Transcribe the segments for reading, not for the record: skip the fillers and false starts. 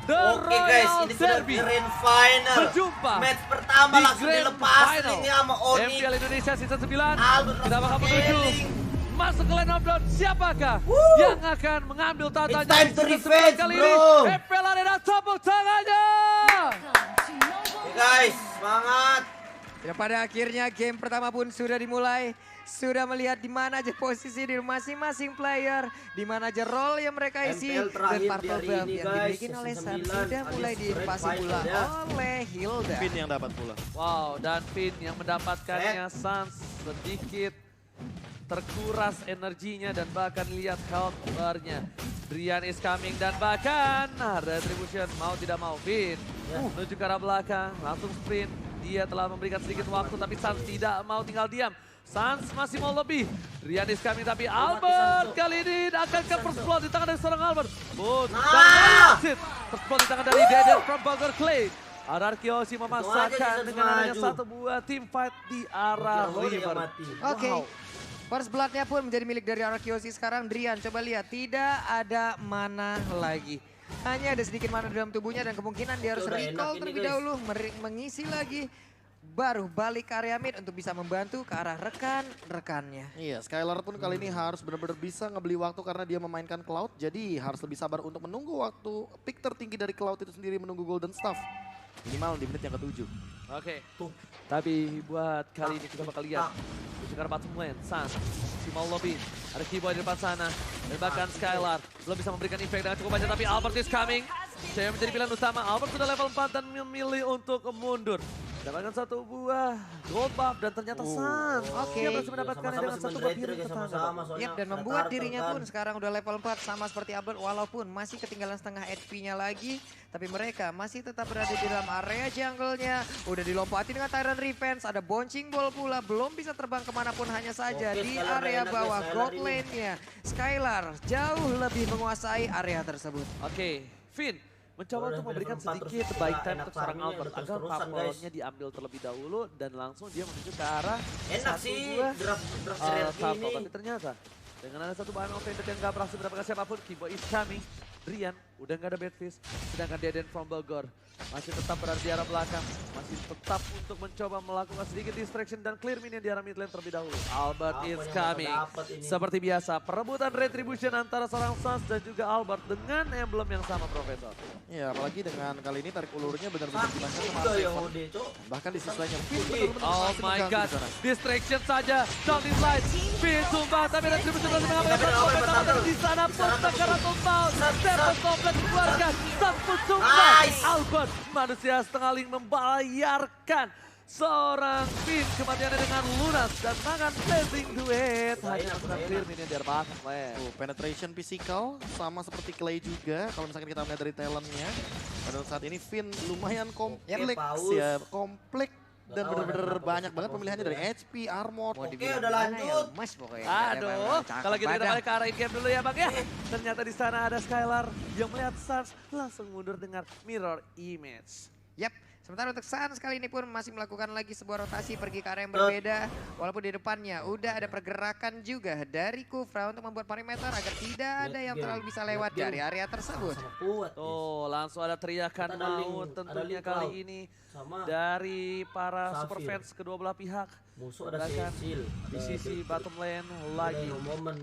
Oke guys, ini sudah Derby grand final. berjumpa Match pertama di langsung grand dilepas final ini sama Oni. MPL Indonesia season 9. Albert Kita bakal langsung menuju scaling. masuk ke line of down. Siapakah Woo! yang akan mengambil It's tatanya time di to season 9 revenge, kali bro. ini? MPL Arena tepuk tangannya. Oke guys, semangat. Ya, pada akhirnya game pertama pun sudah dimulai. Sudah melihat di mana aja posisi di masing-masing player, di mana aja role yang mereka isi, MPL dan terakhir di Purple hari Belt ini, yang guys, dimiliki season oleh Sun 9 sudah mulai alias diinvasi grand pula final, ya. oleh Hilda. Finn yang dapat pula. Wow, dan Finn yang mendapatkannya Sans sedikit terkuras energinya dan bahkan lihat health bar-nya. Brian is coming dan bahkan Retribution mau tidak mau Finn menuju ke arah belakang, langsung sprint. Dia telah memberikan sedikit waktu tapi Sans tidak mau tinggal diam. Sans masih mau lebih. Brian is coming tapi Albert kali ini akan ke first blood di tangan dari seorang Albert. First blood di tangan dari Deden from Bogor Clay. Anarkiosi memasakkan dengan adanya satu buah team fight di arah River. Oke. First blood-nya pun menjadi milik dari Anarkiosi sekarang. Drian, coba lihat, tidak ada mana lagi. Hanya ada sedikit mana dalam tubuhnya dan kemungkinan dia harus Udah recall enak ini, terlebih guys. dahulu, mengisi lagi. Baru balik ke area mid untuk bisa membantu ke arah rekan-rekannya. Iya, Skylar pun kali ini harus benar-benar bisa ngebeli waktu karena dia memainkan Cloud. Jadi harus lebih sabar untuk menunggu waktu pick tertinggi dari Cloud itu sendiri menunggu Golden Staff. Minimal di menit yang ke-7. Oke, tapi buat kali ini kita bakal lihat di arah bottom lane, Sans, si mau lobby, ada Keyboy di depan sana, dan bahkan Skylar belum bisa memberikan impact dengan cukup banyak, tapi Albert is coming. Saya menjadi pilihan utama, Albert sudah level 4 dan memilih untuk mundur. Dapatkan satu buah gold buff dan ternyata Sans Oke. dia berhasil mendapatkannya dengan satu buah biru sama-sama. Yap, dan membuat dirinya pun sekarang udah level 4 sama seperti Albert walaupun masih ketinggalan setengah HP-nya lagi. Tapi mereka masih tetap berada di dalam area jungle-nya. Udah dilompati dengan Tyrant Revenge, ada Bouncing Ball pula. Belum bisa terbang kemanapun hanya saja Oke, di Skylar area enak ya, bawah Skylar gold ini. lane-nya. Skylar jauh lebih menguasai area tersebut. Oke, Finn mencoba Udah untuk memberikan level 4 terus sedikit kita baik time enak untuk seorang farming-nya, Albert udah agar terus-terusan, purple-nya diambil terlebih dahulu dan langsung dia menuju ke arah Enak satu sih buah draft top. ini. Tapi ternyata dengan ada satu bahan offensive yang gak berhasil mendapatkan siapapun, Keyboy is coming. Drian udah gak ada Badfish, sedangkan Deden from Bogor masih tetap berada di arah belakang, masih tetap untuk mencoba melakukan sedikit distraction dan clear minion di arah mid lane terlebih dahulu. Albert Apa is yang coming. mereka dapat ini? Seperti biasa, perebutan retribution antara seorang Sans dan juga Albert dengan emblem yang sama, Profesor. Iya, apalagi dengan kali ini tarik ulurnya benar-benar Sakit dimainkan sama juga yang Seven. Ode, Cok. Bahkan di sisi lainnya Finn Ih, benar-benar Oh masih my mengganggu god, di sana. distraction saja, down the slide, Finn tumbang, tapi retribution masih mengamankan Profesor dan di sana pun tekanan total, Seven komplit dikeluarkan, satu tumbang, Nice. Albert manusia setengah link membayarkan seorang Finn kematiannya dengan lunas dan tangan blazing duet hanya menggunakan clear minion di arah belakang. Tuh, penetration physical sama seperti Clay juga kalau misalkan kita melihat dari talentnya. Pada saat ini Finn lumayan kompleks paus. ya, kompleks dan Tahu benar-benar ada berapa banyak banget posisi pemilihannya ya. dari HP, armor. Mau Oke, dibilang udah gimana ya, lanjut. lemas pokoknya. Aduh, Cakep kalau gitu kita badan. balik ke arah in-game dulu ya Bang ya. Ternyata di sana ada Skylar yang melihat Sans langsung mundur dengan mirror image. Yap, sementara untuk Sans kali ini pun masih melakukan lagi sebuah rotasi pergi ke area yang berbeda. Walaupun di depannya udah ada pergerakan juga dari Kufra untuk membuat perimeter agar tidak ada yang terlalu bisa lewat dari area tersebut. Sama kuat. Tuh, langsung ada teriakan Ada link- maut ada tentunya link kali cloud. ini Sama dari para Safir. super fans kedua belah pihak. musuh ada Bahkan Cecil. Di sisi bottom lane lagi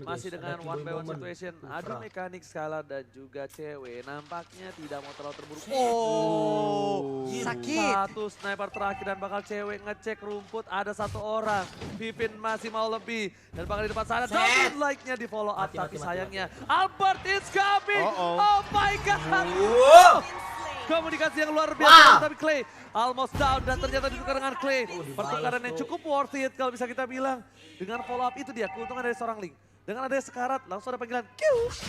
masih dengan one by one situation. Adu mekanik Skylar dan juga cewek nampaknya tidak mau terlalu terburu. Oh, sakit. Satu sniper terakhir dan bakal cewek ngecek rumput. Ada satu orang. Pipin masih mau lebih dan bakal di depan sana. Double like-nya di follow up tapi sayangnya Albert is coming. Oh my god. Komunikasi yang luar biasa tapi Clay almost down dan ternyata ditukar dengan Clay. Pertukaran yang cukup worth it kalau bisa kita bilang. Dengan follow up itu dia keuntungan dari seorang Link. Dengan ada sekarat langsung ada panggilan Q.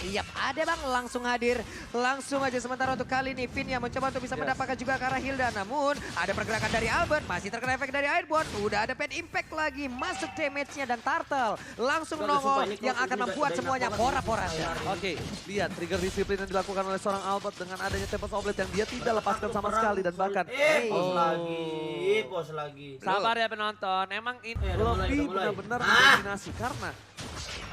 Iya ada bang langsung hadir. Langsung aja sementara untuk kali ini Finn yang mencoba untuk bisa mendapatkan juga ke arah Hilda. Namun ada pergerakan dari Albert masih terkena efek dari Airborne. Udah ada pet impact lagi masuk damage-nya dan Turtle. Langsung nongol yang akan membuat semuanya porak-porak. Oke, lihat trigger disiplin yang dilakukan oleh seorang Albert dengan adanya Tempest Oblet yang dia tidak lepaskan sama sekali dan bahkan bos lagi. Sabar ya penonton, emang ini udah lebih mulai. benar-benar mendominasi karena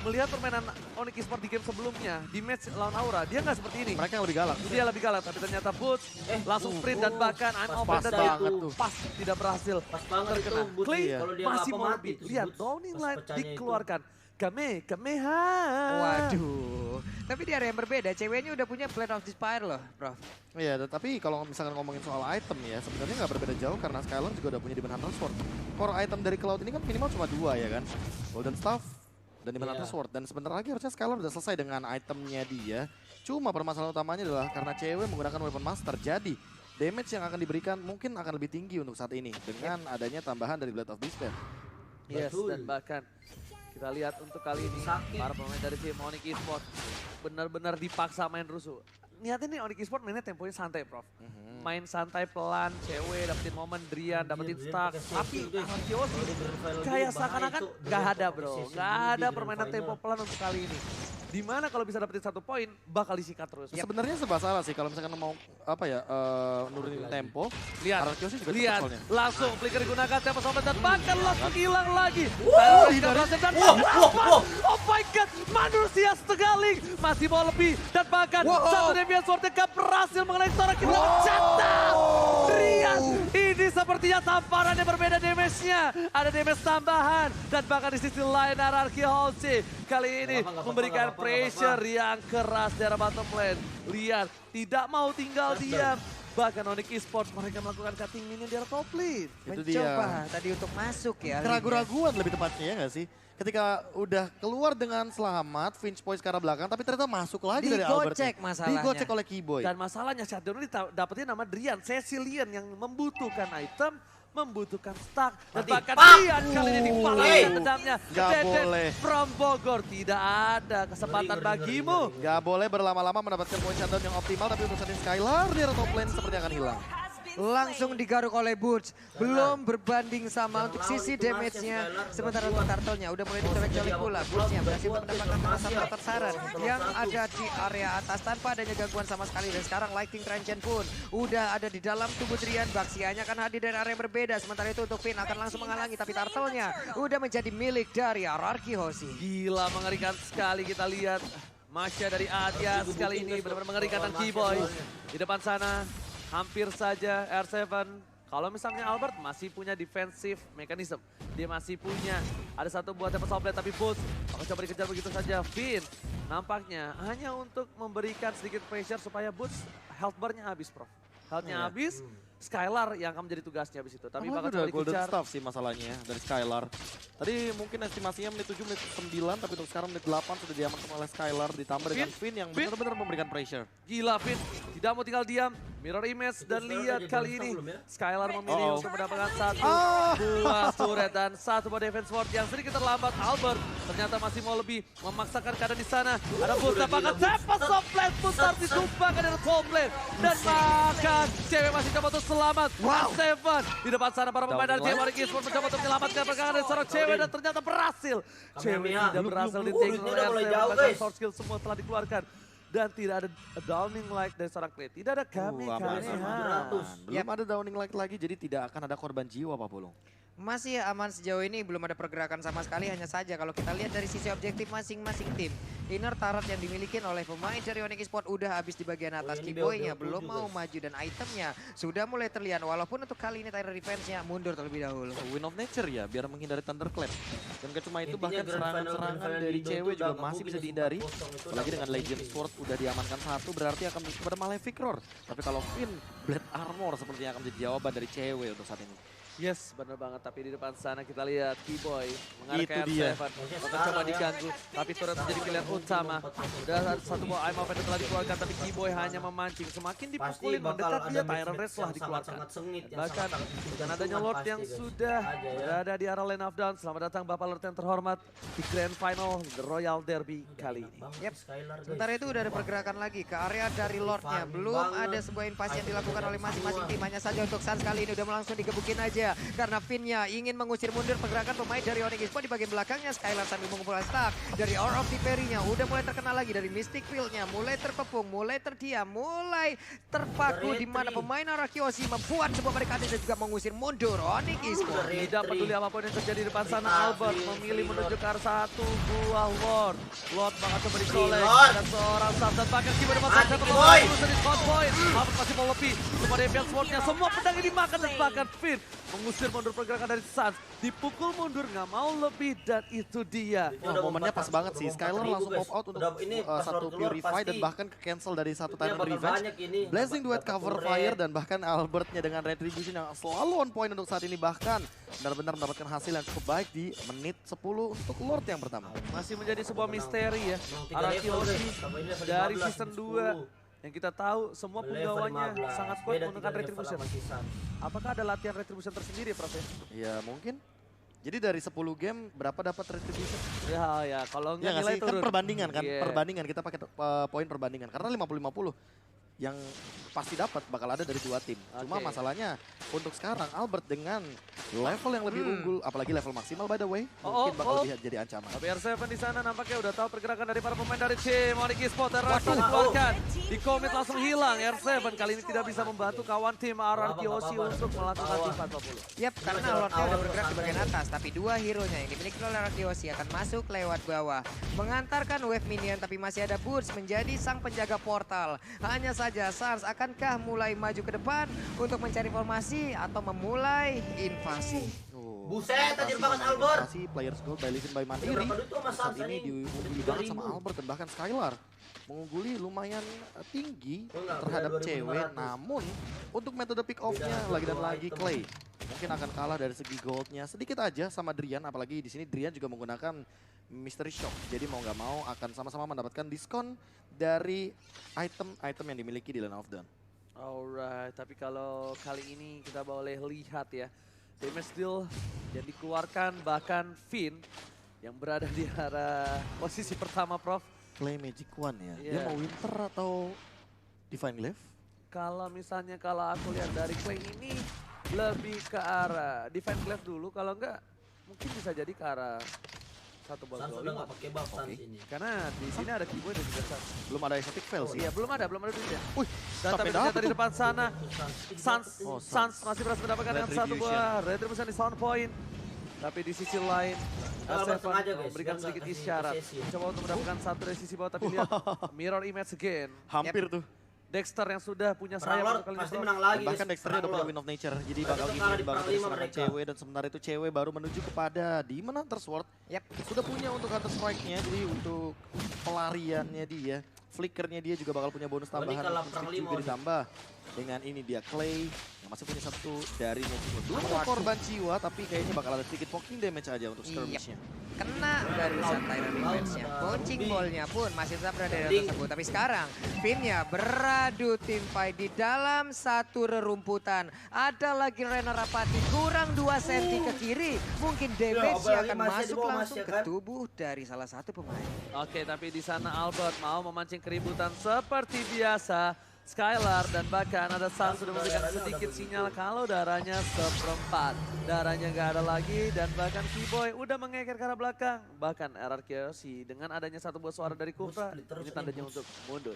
melihat permainan Onyx Esports di game sebelumnya, di match lawan Aura, dia nggak seperti ini. Mereka yang lebih galak. Dia lebih galak, tapi ternyata Boots langsung sprint dan bahkan I'm pas open dan banget itu tuh. pas tidak berhasil Pas banget itu terkena. Boots. Clay Kalau dia masih nggak mau apa-apa lebih. mati, Lihat, Boots. Downing Pas Light pecahnya itu. dikeluarkan. Kamehameha. Waduh. Tapi di area yang berbeda, ceweknya udah punya Blade of Despair loh, Prof. Iya, tapi kalau misalkan ngomongin soal item ya, sebenarnya nggak berbeda jauh karena Skylar juga udah punya Demon Hunter Sword. Core item dari Cloud ini kan minimal cuma 2 ya kan, Golden Staff dan Demon Hunter Sword. Dan sebentar lagi harusnya Skylar udah selesai dengan itemnya dia. Cuma permasalahan utamanya adalah karena cewek menggunakan Weapon Master, jadi damage yang akan diberikan mungkin akan lebih tinggi untuk saat ini dengan adanya tambahan dari Blade of Despair. Yes, Betul. dan bahkan kita lihat untuk kali ini Sakit. para pemain dari tim Onyx Esports benar-benar dipaksa main rusuh. Niatnya nih Onyx Esports mainnya temponya santai, Prof. Main santai pelan, cewek dapetin momen, Drian dapetin Drian stack. pakai Tapi skill, guys. Arkeos Kalau dia berfile kayak lebih seakan-akan bahaya itu. gak ada, Dia bro. pakai Gak CC ada di permainan grand tempo final. pelan untuk kali ini. Dimana kalau bisa dapetin 1 poin, bakal disikat terus. Sebenarnya serba salah sih kalau misalkan mau apa ya nurunin tempo. Lihat, Arkeosnya juga lihat, cepet soalnya. langsung flicker digunakan, tempo sobat dan bahkan langsung hilang lagi. Dan oh my god, manusia setegaling masih mau lebih dan bahkan satu Deviant Sword gak berhasil mengenai seorang kita shutdown. Drian, ini sepertinya tamparannya berbeda damage-nya. Ada damage tambahan dan bahkan di sisi lain Ararki Holsey kali ini memberikan pressure yang keras dari bottom lane. Lihat, tidak mau tinggal diam. Bahkan Onyx Esports mereka melakukan cutting minion di arah top lane. Itu Mencoba dia. tadi untuk masuk ya. Keraguan-raguan lebih tepatnya ya nggak sih? Ketika udah keluar dengan selamat, Finch Boys ke arah belakang, tapi ternyata masuk lagi dari Albert. Digocek masalahnya. Digocek oleh Keyboy. Dan masalahnya shutdown ini dapetin nama Drian, Cecilian yang membutuhkan item, membutuhkan stack, dan Mati. bahkan Pak! Drian kali ini dipalangkan tendangnya. Nggak Dedet boleh. From Bogor, tidak ada kesempatan Ngeri, ngeri, bagimu. ngeri. Gak boleh berlama-lama mendapatkan point shutdown yang optimal, tapi untuk saat ini Skylar di arah top lane seperti akan hilang. Langsung digaruk oleh Boots. Belum berbanding sama untuk sisi damage-nya. Sementara untuk turtle-nya udah mulai dicolek-colek pula. Boots-nya berhasil mendapatkan rasa tersaran yang ada di area atas tanpa adanya gangguan sama sekali. Dan sekarang Lightning Transient pun udah ada di dalam tubuh Drian. Baxianya akan hadir dari area yang berbeda. Sementara itu untuk Finn akan langsung menghalangi. Tapi turtle-nya udah menjadi milik dari Ararki Hoshi. Gila, mengerikan sekali kita lihat. Masya dari Adias kali ini benar-benar mengerikan dan Keyboy. Di depan sana hampir saja R7. Kalau misalnya Albert masih punya defensive mechanism. Dia masih punya. Ada satu buat dapat softplate tapi Boots akan coba dikejar begitu saja. Finn nampaknya hanya untuk memberikan sedikit pressure supaya Boots health bar-nya habis, Prof. Health-nya habis. Skylar yang akan menjadi tugasnya habis itu. Tapi bakal coba udah Golden dikejar. Staff sih masalahnya dari Skylar. Tadi mungkin estimasinya menit 7, menit 9, tapi untuk sekarang menit 8 sudah diamankan oleh Skylar. Ditambah dengan Finn yang Finn. benar-benar memberikan pressure. Gila Finn, tidak mau tinggal diam. Mirror image dan lihat kali ini Skylar memilih untuk mendapatkan satu buah turret dan satu buah defense ward yang sedikit terlambat. Albert ternyata masih mau lebih memaksakan keadaan di sana. Ada Boots dapatkan tepas softplate putar ditumpahkan dari top lane dan makan cewek masih coba untuk selamat. Seven di depan sana para pemain dari tim Onyx Esports mencoba untuk menyelamatkan pergerakan dari seorang cewek dan ternyata berhasil. Cewek tidak berhasil di-take oleh R7 bahkan short skill semua telah dikeluarkan. Dan tidak ada downing light dari seorang Clay. Tidak ada Kamehameha. Belum ada downing light lagi, jadi tidak akan ada korban jiwa Pak Bolong. Masih aman sejauh ini, belum ada pergerakan sama sekali. Hanya saja kalau kita lihat dari sisi objektif masing-masing tim. Inner turret yang dimiliki oleh pemain dari Onyx Esports udah habis di bagian atas. Keyboy-nya belum mau maju dan itemnya sudah mulai terlihat. Walaupun untuk kali ini Tyler defense-nya mundur terlebih dahulu. Win of Nature ya, biar menghindari Thunderclap. Dan gak cuma itu, Intinya bahkan grand serangan-serangan final dari Lido cewek itu juga udah masih nggak bisa mungkin dihindari. kosong itu Apalagi udah dengan nggak Legend mungkin. Sword udah diamankan satu, berarti akan menuju kepada Malefic Roar. Tapi kalau Finn, Blade Armor sepertinya akan menjadi jawaban dari cewek untuk saat ini. Yes, benar banget. Tapi di depan sana kita lihat Keyboy mengarah Itu ke dia. R7. Akan coba diganggu, tapi turret menjadi pilihan utama. Udah satu buah I'm Open telah dikeluarkan, tapi Keyboy hanya memancing. Semakin dipukulin mendekat dia, Tyrant Race telah dikeluarkan. Bahkan dengan adanya Lord yang sudah berada di arah lane of down. Selamat datang Bapak Lord yang terhormat di Grand Final The Royal Derby kali ini. Yep. Sementara itu udah ada pergerakan lagi ke area dari Lordnya. Belum ada sebuah invasi yang dilakukan oleh masing-masing tim. Hanya saja untuk Sans kali ini udah langsung digebukin aja. saja. Karena Finnya ingin mengusir mundur pergerakan pemain dari Onyx Esports di bagian belakangnya. Skylar sambil mengumpulkan stack. Dari Hour of Viperinya udah mulai terkenal lagi. Dari Mystic Field-nya mulai terkepung, mulai terdiam, mulai terpaku. Di mana pemain Arakiosi membuat sebuah barikade dan juga mengusir mundur Onyx Esports. Tidak peduli apapun yang terjadi di depan sana, Albert memilih menuju ke arah satu buah Lord. Lord bakal coba dicolek. Ada seorang Sam dan bahkan Kibo dapat satu boy. Di spot point. Albert masih mau lebih. Cuma Deviant Sword-nya semua pedang ini dimakan dan bahkan Finn mengusir mundur pergerakan dari Suns. Dipukul mundur nggak mau lebih dan itu dia. Wah, momennya pas banget sih. Skylar langsung pop out untuk satu Purify dan bahkan ke cancel dari satu Titan Revenge. Blazing Duet cover fire dan bahkan Albertnya dengan Retribution yang selalu on point untuk saat ini. Bahkan benar-benar mendapatkan hasil yang cukup baik di menit 10 untuk Lord yang pertama. Masih menjadi sebuah misteri ya. Arakiosi dari season 2. Yang kita tahu semua penggawanya sangat kuat menggunakan Retribution. Apakah ada latihan Retribution tersendiri, Prof? Ya mungkin. Jadi dari 10 game berapa dapat Retribution? Ya kalau nggak Ya nilai sih? turun. Kan perbandingan kan, Yeah. perbandingan kita pakai poin perbandingan karena 50-50 yang pasti dapat bakal ada dari dua tim. Cuma Oke. masalahnya untuk sekarang Albert dengan level yang lebih unggul, apalagi level maksimal by the way, mungkin bakal lebih jadi ancaman. Tapi R7 di sana nampaknya udah tahu pergerakan dari para pemain dari tim Onyx Esports. Rasa dikeluarkan, di komit langsung hilang. R7 kali ini tidak bisa membantu kawan tim Arakiosi untuk melakukan tim 40. Yap, karena Lordnya udah bergerak di bagian atas, tapi dua hero-nya yang dimiliki oleh Arakiosi akan masuk lewat bawah. Mengantarkan wave minion, tapi masih ada Boots menjadi sang penjaga portal. Hanya saja Sars akankah mulai maju ke depan untuk mencari formasi atau memulai invasi? Buset, tajir banget Albert. Players gold by Livin by Mandiri. Berapa duit tuh sama Saat Sars ini ini? diungguli banget sama Albert dan bahkan Skylar. Mengungguli lumayan tinggi Enggak, terhadap 2.500. cewek, namun untuk metode pick off-nya Beda lagi dan dua lagi item. Clay. Mungkin akan kalah dari segi goldnya sedikit aja sama Drian, apalagi di sini Drian juga menggunakan Mystery Shock. Jadi mau nggak mau akan sama-sama mendapatkan diskon dari item-item yang dimiliki di Lane of Dawn. Alright, tapi kalau kali ini kita boleh lihat ya, damage deal yang dikeluarkan bahkan Finn yang berada di arah posisi pertama, Prof. Clay Magic One ya, dia Iya. mau Winter atau Divine Glaive? Kalau misalnya kalau aku lihat dari Clay ini lebih ke arah Divine Glaive dulu, kalau enggak mungkin bisa jadi ke arah satu ball Sans udah glowing. nggak pakai buff Sans ini. Karena di sini ada Kiboy dan juga Sans. Belum ada exotic fail sih. Iya, belum ada duitnya. Wih, Dan tapi ternyata di depan sana Sans Oh, Sans masih berhasil mendapatkan dengan satu buah Retribution di sound point. Tapi di sisi lain, Albert Seven sengaja, guys. memberikan Dia sedikit nggak kasih isyarat. sesi. Coba untuk mendapatkan satu dari sisi bawah, tapi lihat mirror image again. hampir tuh. Dexter yang sudah punya Perang sayap Lord untuk kali pasti ini. menang Dan lagi. bahkan guys. Dexternya udah Perang punya Lord. Wind of Nature, jadi Mereka bakal tuh gini kalah di banget perang dari lima serangan mereka. cewek, dan sementara itu cewek baru menuju kepada Demon Hunter Sword. Yap. Sudah punya untuk Counter Strike-nya, jadi untuk pelariannya dia, flickernya dia juga bakal punya bonus tambahan. kalah Mystic perang lima juga nih. ditambah dengan ini dia Clay yang masih punya satu dari Magic Sword. Belum ada korban jiwa, tapi kayaknya bakal ada sedikit poking damage aja untuk skirmish-nya. Kena dari Tyrant Revenge-nya. Coaching ball-nya pun masih tetap berada di dalam tersebut. Tapi sekarang Finn-nya beradu tim fight di dalam satu rerumputan. Ada lagi Rena Rapati kurang 2 cm ke kiri. Mungkin damage-nya apalagi akan masih di masuk bawah langsung masih, ke kan? tubuh dari salah satu pemain. Oke, tapi di sana Albert mau memancing keributan seperti biasa. Skylar dan bahkan ada Sans sudah memberikan sedikit sinyal kalau darahnya seperempat. Darahnya nggak ada lagi dan bahkan Kiboy udah mengeker ke arah belakang. Bahkan Arakiosi dengan adanya satu buah suara dari Kufra, ini tandanya untuk mundur.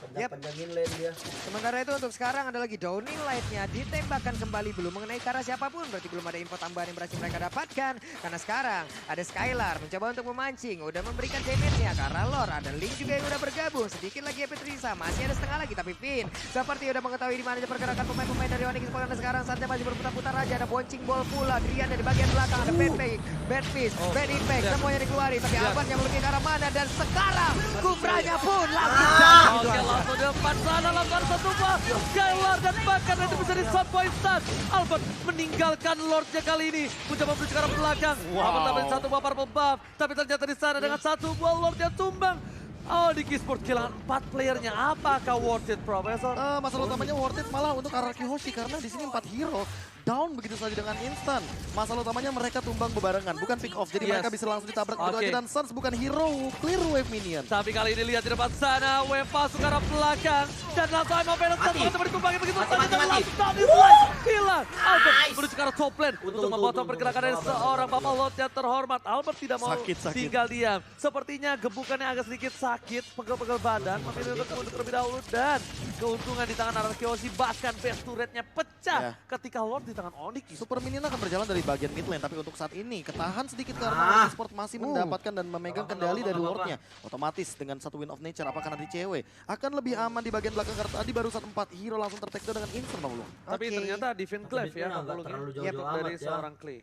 Panjangin lane dia. Sementara itu untuk sekarang ada lagi Downing Light-nya ditembakkan kembali, belum mengenai ke arah siapapun. Berarti belum ada info tambahan yang berhasil mereka dapatkan. Karena sekarang ada Skylar mencoba untuk memancing. Udah memberikan damage-nya ke arah Lord. Ada Link juga yang udah bergabung. Sedikit lagi Epitrisa. Masih ada setengah lagi. Tapi Finn seperti udah mengetahui di mana pergerakan pemain-pemain dari Onyx Esports. Dan sekarang saatnya masih berputar-putar aja. Ada bouncing ball pula. Drian dari bagian belakang. Ada Bad Fake, Bad Fist, Bad Impact. Semuanya dikeluari. Tapi Albert yang lebih ke arah mana. Dan sekarang Kufranya pun langsung Oke, langsung di depan sana lakukan satu buah Skylar dan bahkan itu bisa di shot point stun. Albert meninggalkan Lordnya kali ini mencoba menuju ke arah belakang. Albert dapat satu buah purple buff, tapi ternyata di sana dengan satu buah Lordnya tumbang. Oh, di Esports kehilangan 4 playernya. Apakah worth it, Profesor? Masalah utamanya worth it malah untuk Arakiosi karena di sini 4 hero down begitu saja dengan instan. Masalah utamanya mereka tumbang bebarengan, bukan pick off. Jadi Yes. mereka bisa langsung ditabrak begitu Oke. aja, dan Suns bukan hero, clear wave minion. Tapi kali ini lihat di depan sana, wave masuk ke arah belakang. Dan langsung Aimo Venom Mati. teman-teman dikumpangi begitu Mati, saja. mati, Dan mati. langsung di slice, hilang. Albert Nice. menuju ke masuk ke arah top lane untuk memotong pergerakan dari seorang Bapak Lord yang terhormat. Albert tidak mau Sakit. tinggal diam. Sepertinya gebukannya agak sedikit sakit, pegel-pegel badan, memilih untuk mundur terlebih dahulu dan keuntungan di tangan Arkeosi, bahkan best turretnya pecah ketika Lord di tangan Onyx. Super Minion akan berjalan dari bagian mid lane, tapi untuk saat ini ketahan sedikit karena Sport masih mendapatkan dan memegang kendali dari Lordnya. Otomatis dengan satu Win of Nature, apakah nanti cewek akan lebih aman di bagian belakang karena tadi baru 4 hero langsung tertekdo dengan instant Pak Bulu. Tapi ternyata Divine Glaive ya, terlalu dari jauh-jauh amat ya. seorang Clay.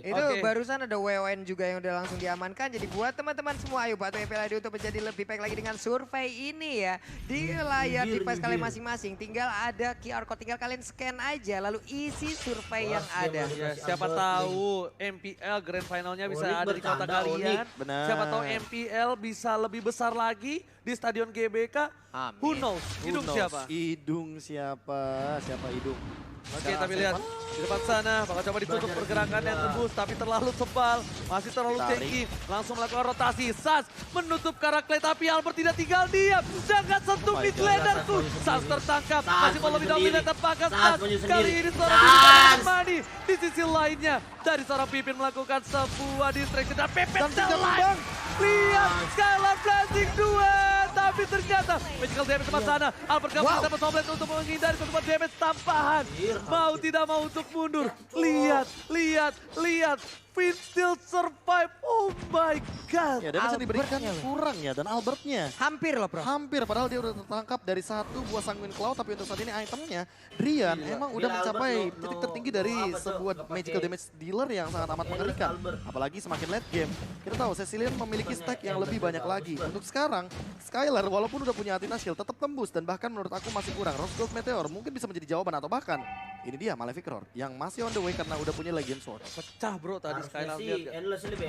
Itu barusan ada WON juga yang udah langsung diamankan. Jadi buat teman-teman semua, ayo bantu FPL ID untuk menjadi lebih baik lagi dengan survei ini ya. Di layar device kalian masing-masing tinggal ada QR code, tinggal kalian scan aja lalu isi survei yang ada. Ya, siapa tahu MPL Grand Finalnya bisa ada di kota kalian. Benar. Siapa tahu MPL bisa lebih besar lagi di Stadion GBK. Amin. Who knows? Hidung Who knows? siapa? Hidung siapa? Siapa hidung? Oke, tapi lihat di depan sana bakal coba ditutup pergerakan yang tembus tapi terlalu tebal, masih terlalu tinggi. Langsung melakukan rotasi. Sans menutup karakter tapi Albert tidak tinggal diam. Jangan sentuh mid lanerku. Sans tertangkap, masih mau lebih dominan apakah Sans kali ini seorang Pipin Mani. Di sisi lainnya dari seorang Pipin melakukan sebuah distraction dan pepet selain. Lihat Skylar flashing 2, tapi ternyata magical damage tempat sana. Albert gak bisa dapat somblet untuk menghindari ketutupan damage tampahan. Mau tidak mau untuk mundur. Lihat. Finn still survive. Oh my god. Ya, damage yang diberikan kurang ya, dan Albertnya Hampir loh bro. hampir, padahal dia udah tertangkap dari satu buah Sanguine Cloud, tapi untuk saat ini itemnya Drian emang udah mencapai titik tertinggi dari sebuah magical damage dealer yang sangat amat mengerikan. Apalagi semakin late game, kita tahu Cecilion memiliki stack yang lebih banyak lagi. Untuk sekarang, Skylar walaupun udah punya Athena Shield tetap tembus dan bahkan menurut aku masih kurang. Rose Gold Meteor mungkin bisa menjadi jawaban atau bahkan ini dia Malefic Roar yang masih on the way karena udah punya Legion Sword. Pecah bro tadi Skylar lihat.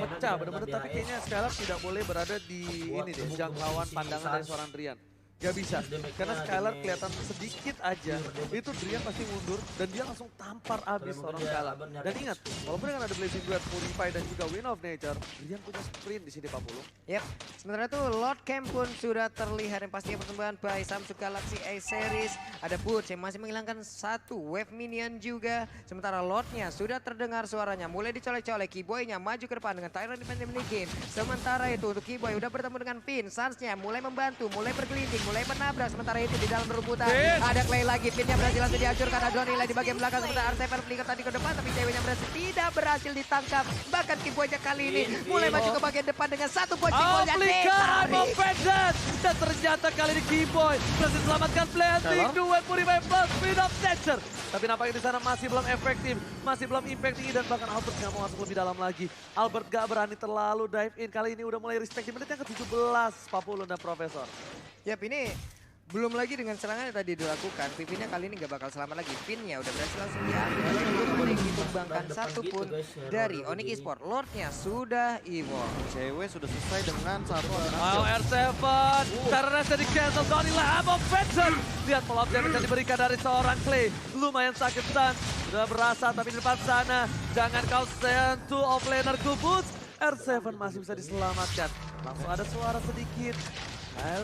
Pecah Pecah bener-bener, tapi kayaknya Skylar tidak boleh berada di ini deh, jangkauan pandangan dari seorang Drian. Gak bisa, karena Skylar kelihatan sedikit aja, itu Drian pasti mundur dan dia langsung tampar abis seorang Skylar. Dan ingat, walaupun dengan ada Blazing Duet, Purify dan juga Win of Nature, Drian punya sprint di sini 40. Yep, sementara itu Lord Camp pun sudah terlihat yang pastinya persembahan by Samsung Galaxy A Series. Ada Boots yang masih menghilangkan satu wave minion juga. Sementara Lordnya sudah terdengar suaranya, mulai dicolek-colek. Keyboy-nya maju ke depan dengan Tyrant Defensive Game. Sementara itu untuk Keyboy udah bertemu dengan Finn, Sans-nya mulai membantu, mulai bergelinding, mulai menabrak. Sementara itu di dalam rumputan ada Clay lagi, Finn-nya berhasil langsung dihancurkan. Ada nilai di bagian belakang, sementara R7 melingkar tadi ke depan, tapi ceweknya tidak berhasil ditangkap. Bahkan Keyboy-nya kali ini mulai maju ke bagian depan dengan satu bocing-bolnya ditarik. Dan ternyata kali ini Keyboy berhasil selamatkan planting duet Purify plus Win of Nature. Tapi nampaknya di sana masih belum efektif, masih belum impact tinggi dan bahkan Albert nggak mau masuk lebih dalam lagi. Albert gak berani terlalu dive in, kali ini udah mulai respect di menit yang ke-17 Papulun dan Profesor. Yap, ini belum lagi dengan serangan yang tadi dilakukan. Pipinnya kali ini gak bakal selamat lagi. Pinnya udah berhasil langsung diambil. Belum boleh ditumbangkan satupun dari Onyx Esports. Lordnya sudah evolve. Cewek sudah selesai dengan satu Wow, R7 karena di cancel kali Lab of Vengeance. Lihat follow up damage yang diberikan dari seorang Clay. Lumayan sakit Sans. Sudah berasa tapi di depan sana. Jangan kau sentuh offlaner Kubus. R7 masih bisa diselamatkan. Langsung ada suara sedikit.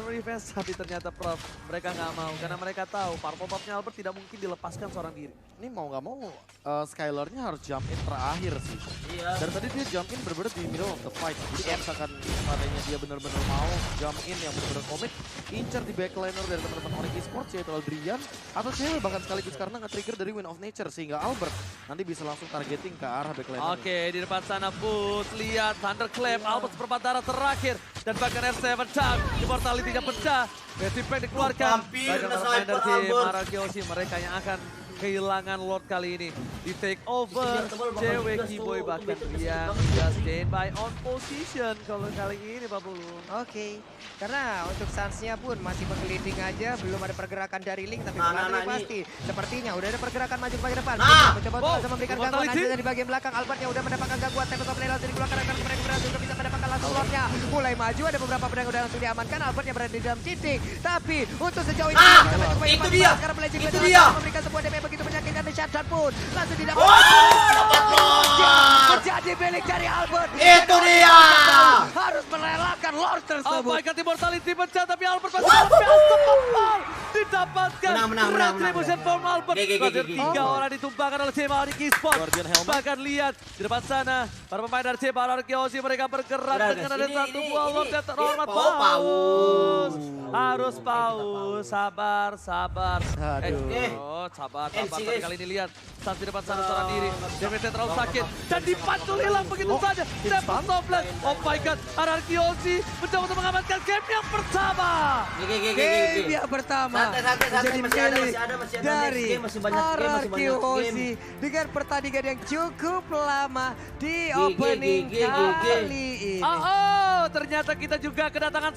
Revenge, tapi ternyata Prof, mereka nggak mau karena mereka tahu purple buff-nya Albert tidak mungkin dilepaskan seorang diri. Ini mau nggak mau Skylar-nya harus jump in terakhir sih. Iya. Dan tadi dia jump in bener-bener di middle of the fight. Jadi kalau misalkan seandainya dia bener-bener mau jump in yang bener-bener komit, incer di backliner dari teman-teman Onyx Esports yaitu Adrian atau cewek bahkan sekaligus karena nge-trigger dari Win of Nature sehingga Albert nanti bisa langsung targeting ke arah backliner. Oke, di depan sana Boots, lihat Thunderclap, Albert seperempat darah terakhir dan bahkan R7 down, immortality-nya pecah, best impact dikeluarkan. Hampir Bahkan kena pemain sniper dari Albert. Maragiosi, mereka yang akan kehilangan Lord kali ini. Di take over, cewek Keyboy bahkan dia just gain by on position kalau kali ini Pak Bulun. Oke, karena untuk Sans-nya pun masih menggelinding aja, belum ada pergerakan dari Link, tapi Nah, ini ini. pasti. Sepertinya udah ada pergerakan maju ke bagian depan. Nah, Mencoba untuk langsung memberikan gangguan Immortality. aja dari bagian belakang. Albertnya udah mendapatkan gangguan, Tempest of Lane langsung dikeluarkan, akan mereka berhasil juga bisa mendapatkan langsung Lordnya. Mulai maju, ada beberapa pedang yang udah langsung diamankan, Albertnya berada di dalam titik. Tapi untuk sejauh ini, Nah, sampai ke bagian itu depan, dia. sekarang Blazing Itu Blade dia. memberikan sebuah damage begitu menyakitkan. shutdown pun langsung didapat. dapat Menjadi milik dari Albert. Itu dia. Harus merelakan Lord Oh tersebut. my god, Immortality pecah tapi Albert masih unstoppable. Didapatkan Menang. Retribution from Albert. Gigi. Berarti 3 orang ditumbangkan oleh tim Arik Esports. Guardian helmet. Bahkan lihat di depan sana para pemain dari tim Arik Osi mereka bergerak Udah, dengan guys. ada Ini, satu ini, buah ini. Lord yang terhormat. Paus. Paus. Harus Kita paus. Sabar. Aduh. Sabar. MC, Tapi guys. kali ini lihat saat di depan sana seorang diri. Demetri terlalu sakit dan dipantul hilang begitu saja. Temple Toplet. Oh my god, Anarkiosi mencoba untuk mengamankan game yang pertama. Game yang pertama Santai, menjadi masih ada, milik masih ada. dari Next game masih banyak game, masih banyak Anarkiosi dengan pertandingan yang cukup lama di opening kali ini. Oh, ternyata kita juga kedatangan